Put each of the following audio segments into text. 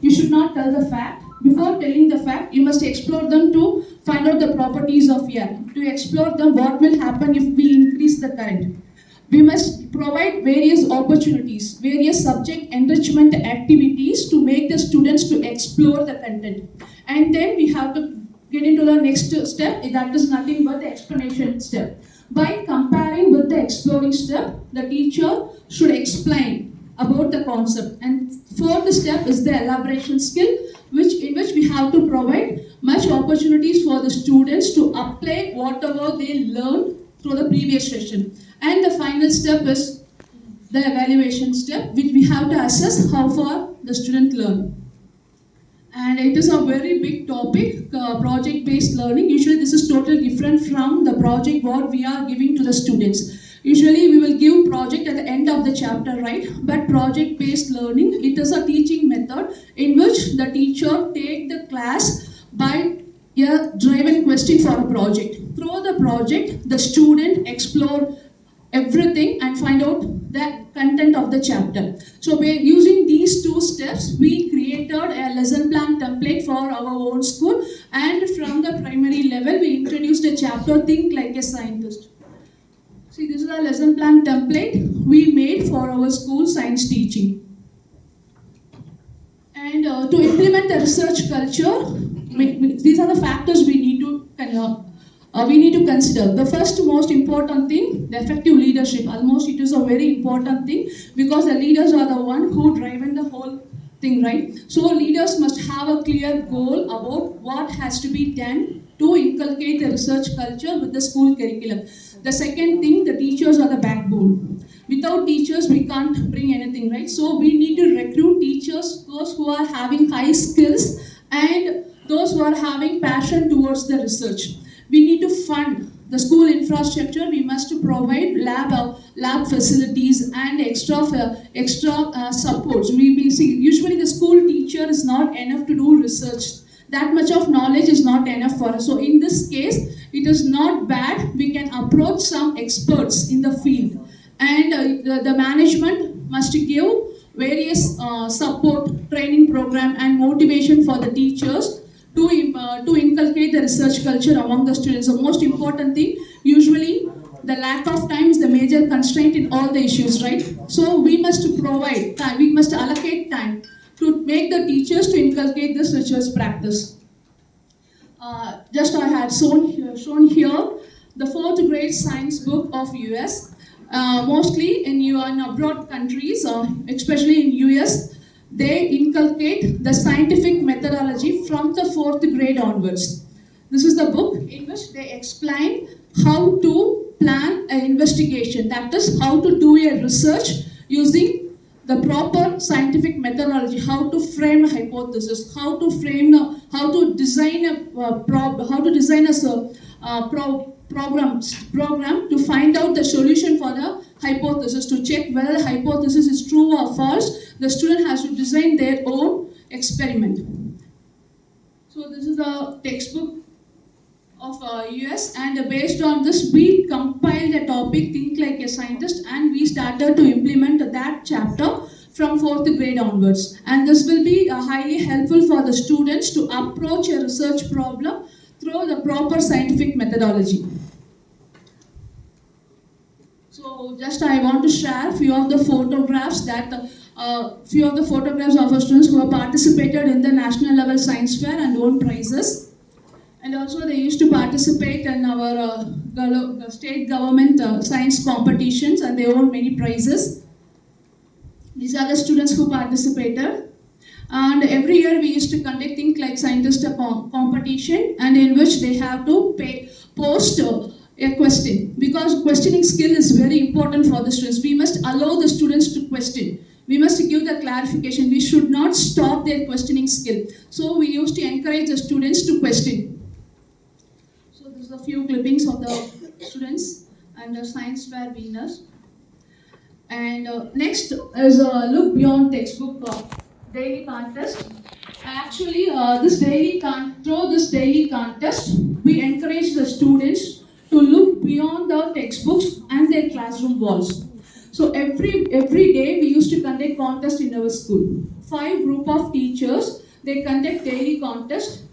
You should not tell the fact. Before telling the fact, you must explore them to find out the properties of air. To explore them, what will happen if we increase the current. We must provide various opportunities, various subject enrichment activities to make the students to explore the content. And then we have to get into the next step, that is nothing but the explanation step. By comparing with the exploring step, the teacher should explain about the concept. And fourth step is the elaboration skill, in which we have to provide much opportunities for the students to apply whatever they learned through the previous session. And the final step is the evaluation step, which we have to assess how far the student learned. And it is a very big topic, project-based learning. Usually this is totally different from the project what we are giving to the students. Usually we will give project at the end of the chapter, right? But project-based learning, it is a teaching method in which the teacher take the class by a driven question for a project. Through the project, the student explore everything and find out the content of the chapter. So by using these two steps, we created a lesson plan template for our own school, and from the primary level, we introduced a chapter, Think Like a Scientist. See, this is a lesson plan template we made for our school science teaching. And to implement the research culture, these are the factors we need to consider. The first most important thing, the effective leadership. Almost it is a very important thing because the leaders are the one who drive in the whole thing, right? So leaders must have a clear goal about what has to be done to inculcate the research culture with the school curriculum. The second thing, the teachers are the backbone. Without teachers, we can't bring anything, right? So we need to recruit teachers, those who are having high skills and those who are having passion towards the research. We need to fund the school infrastructure. We must provide lab facilities and extra supports. We see usually the school teacher is not enough to do research. That much of knowledge is not enough for us. So in this case, it is not bad. We can approach some experts in the field, and the management must give various support, training program, and motivation for the teachers to inculcate the research culture among the students. The most important thing, usually the lack of time is the major constraint in all the issues, right? So we must provide time, we must allocate time to make the teachers to inculcate this research practice. Just I had shown here the 4th grade science book of US. Mostly in abroad countries, especially in US, they inculcate the scientific methodology from the 4th grade onwards. This is the book in which they explain how to plan an investigation, that is how to do a research using the proper scientific methodology, how to frame a hypothesis, how to design a program to find out the solution for the hypothesis, to check whether the hypothesis is true or false. The student has to design their own experiment. So this is the textbook of US, and based on this we compiled a topic, Think Like a Scientist, and we started to implement that chapter from 4th grade onwards. And this will be highly helpful for the students to approach a research problem through the proper scientific methodology. So just I want to share few of the photographs of our students who have participated in the national level science fair and won prizes. And also they used to participate in our state government science competitions, and they won many prizes. These are the students who participated. And every year we used to conduct Think Like Scientist competition, and in which they have to post a question, because questioning skill is very important for the students. We must allow the students to question. We must give the clarification. We should not stop their questioning skill. So we used to encourage the students to question. So this is a few clippings of the students and the science fair winners. And next is a look beyond textbook daily contest. Actually, through this daily contest, we encourage the students to look beyond the textbooks and their classroom walls. So every day we used to conduct contests in our school. 5 group of teachers. They conduct daily contests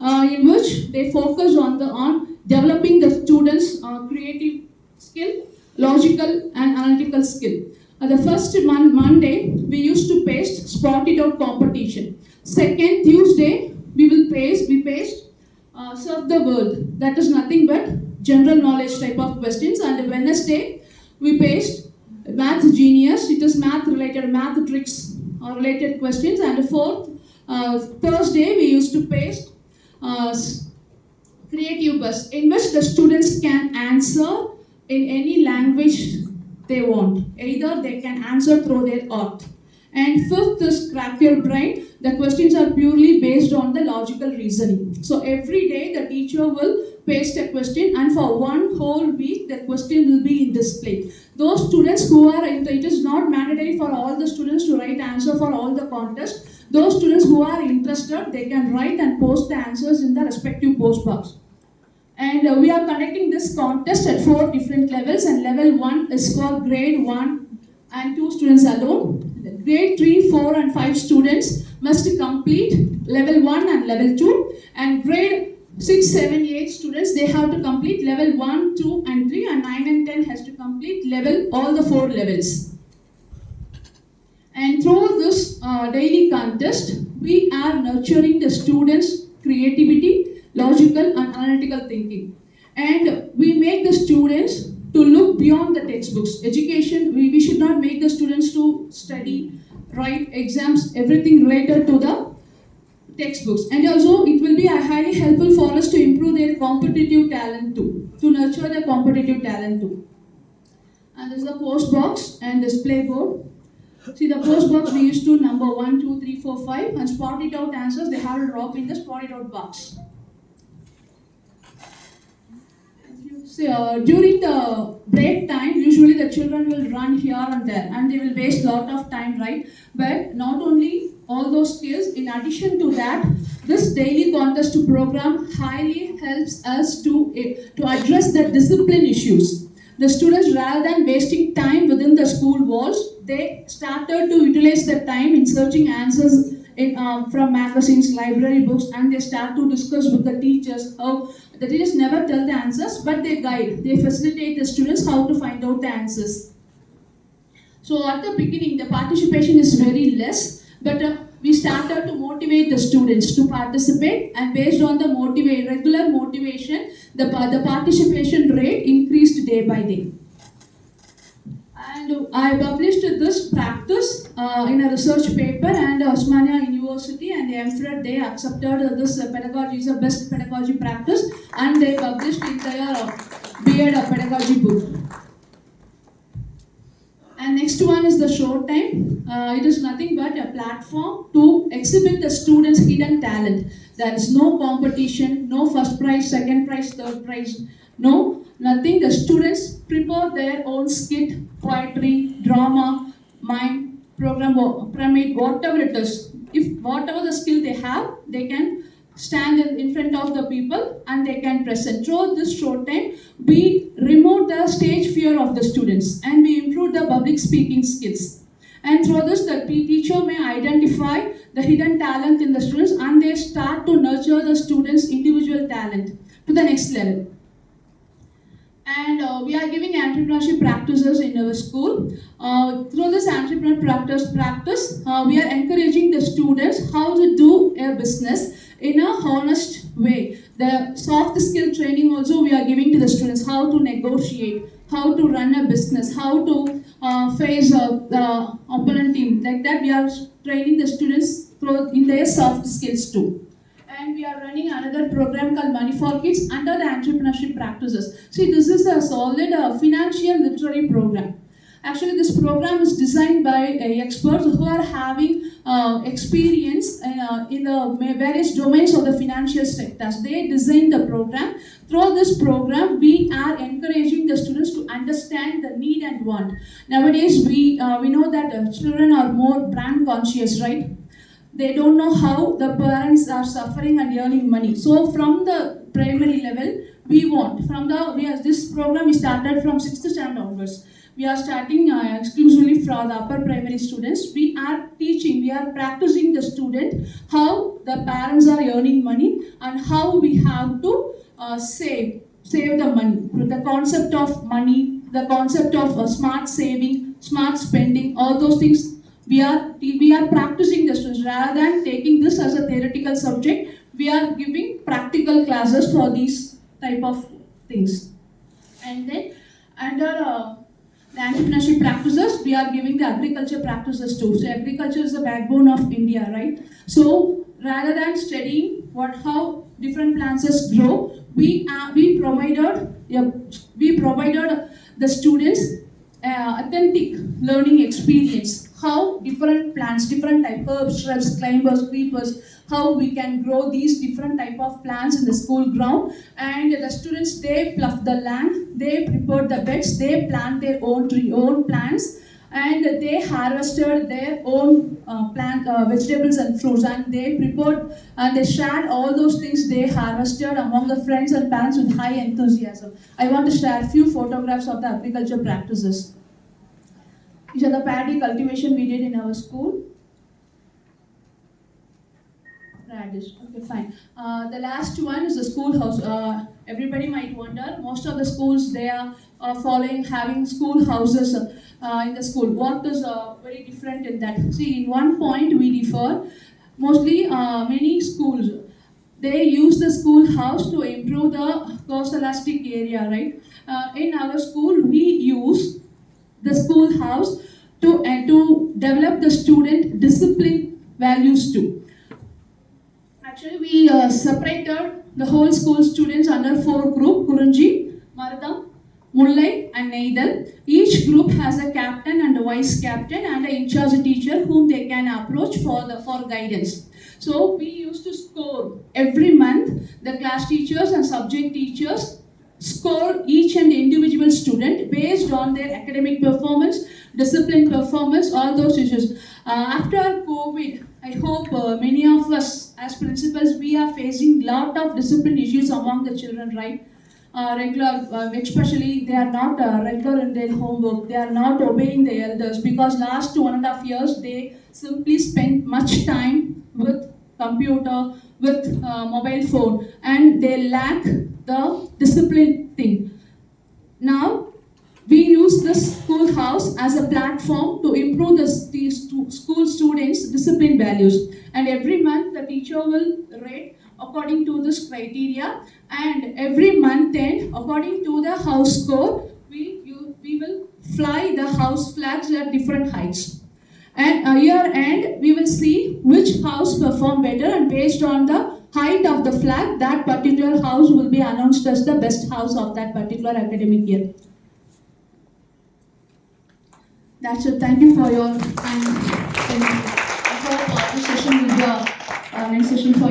in which they focus on developing the students' creative skill, logical and analytical skill. The first Monday, we used to paste spot it out competition. Second Tuesday, we paste serve the world. That is nothing but general knowledge type of questions. And Wednesday, we paste math genius. It is math related, math tricks related questions. And fourth, Thursday, we used to paste creative bus, in which the students can answer in any language they want. Either they can answer through their art. And fifth is crack your brain. The questions are purely based on the logical reasoning. So every day the teacher will paste a question, and for one whole week the question will be in display. Those students who are it is not mandatory for all the students to write answer for all the contests. Those students who are interested, they can write and post the answers in the respective post box. And we are conducting this contest at 4 different levels, and level 1 is for grade 1 and 2 students alone. Grade 3, 4 and 5 students must complete level 1 and level 2, and grade 6, 7, 8 students, they have to complete level 1, 2 and 3, and 9 and 10 has to complete all the 4 levels. And through this daily contest, we are nurturing the students' creativity, logical and analytical thinking. And we make the students to look beyond the textbooks. Education, we should not make the students to study, write exams, everything related to the textbooks. And also, it will be highly helpful for us to improve their competitive talent too, to nurture their competitive talent too. And this is the post box and display board. See, the post box we used to number 1, 2, 3, 4, 5, and spot it out answers they have to drop in the spot it out box. So, during the break time, usually the children will run here and there, and they will waste a lot of time, right? But not only all those skills, in addition to that, this daily contest program highly helps us to address the discipline issues. The students, rather than wasting time within the school walls, they started to utilize the time in searching answers from magazines, library books, and they start to discuss with the teachers how the teachers never tell the answers, but they guide, they facilitate the students how to find out the answers. So at the beginning, the participation is very less, but we started to motivate the students to participate, and based on the regular motivation, the participation rate increased day by day. And I published this practice in a research paper, and Osmania University and the MFRED, they accepted this pedagogy is a best pedagogy practice, and they published in their B.Ed pedagogy book. And next one is the show time. It is nothing but a platform to exhibit the students' hidden talent. There is no competition, no first prize, second prize, third prize, no, nothing. The students prepare their own skit, poetry, drama, mime, program, pyramid, whatever it is. If whatever the skill they have, they can stand in front of the people and they can present. Through this short time, we remove the stage fear of the students and we improve the public speaking skills. And through this, the teacher may identify the hidden talent in the students, and they start to nurture the students' individual talent to the next level. And we are giving entrepreneurship practices in our school. Through this entrepreneur practice, we are encouraging the students how to do a business in a honest way. The soft skill training also we are giving to the students, how to negotiate, how to run a business, how to face the opponent team. Like that, we are training the students in their soft skills too. And we are running another program called Money for Kids under the entrepreneurship practices. See, this is a solid financial literary program. Actually, this program is designed by experts who are having experience in the various domains of the financial sectors. They designed the program. Through this program, we are encouraging the students to understand the need and want. Nowadays, we know that children are more brand conscious, right? They don't know how the parents are suffering and earning money. So from the primary level, this program is started from 6th standard onwards. we are starting exclusively for the upper primary students. We are teaching, we are practicing the student how the parents are earning money and how we have to save the money. The concept of money, the concept of smart saving, smart spending, all those things we are practicing the students rather than taking this as a theoretical subject. We are giving practical classes for these type of things. And then under the entrepreneurship practices, we are giving the agriculture practices too. So agriculture is the backbone of India, right? So rather than studying how different plants grow, we provided the students authentic learning experience. How different plants, different type of shrubs, climbers, creepers, how we can grow these different type of plants in the school ground. And the students, they plough the land, they prepare the beds, they plant their own plants, and they harvested their own vegetables and fruits, and they prepared and they shared all those things they harvested among the friends and parents with high enthusiasm. I want to share a few photographs of the agriculture practices. These are the paddy cultivation we did in our school. Radish. Okay, fine. The last one is the schoolhouse. Everybody might wonder, most of the schools, they are having schoolhouses in the school. What is very different in that? See, in one point we differ. Mostly, many schools, they use the schoolhouse to improve the cross-elastic area, right? In our school, we use the schoolhouse to develop the student discipline values too. Actually, we separated the whole school students under 4 groups: Kurunji, Maradam, Mullai, and Neidal. Each group has a captain and a vice captain and an in-charge teacher whom they can approach for guidance. So we used to score every month. The class teachers and subject teachers score each and individual student based on their academic performance, discipline performance, all those issues. After COVID, I hope many of us as principals, we are facing lot of discipline issues among the children, right? Especially they are not regular in their homework, they are not obeying the elders, because last 1.5 years they simply spent much time with computer, with mobile phone, and they lack the discipline thing. Now, we use this schoolhouse as a platform to improve these school students' discipline values. And every month, the teacher will rate according to this criteria. And every month end, according to the house score, we will fly the house flags at different heights. And a year end, we will see which house performed better, and based on the height of the flag, that particular house will be announced as the best house of that particular academic year. That's it. Thank you for your time. I hope this session will be a next session for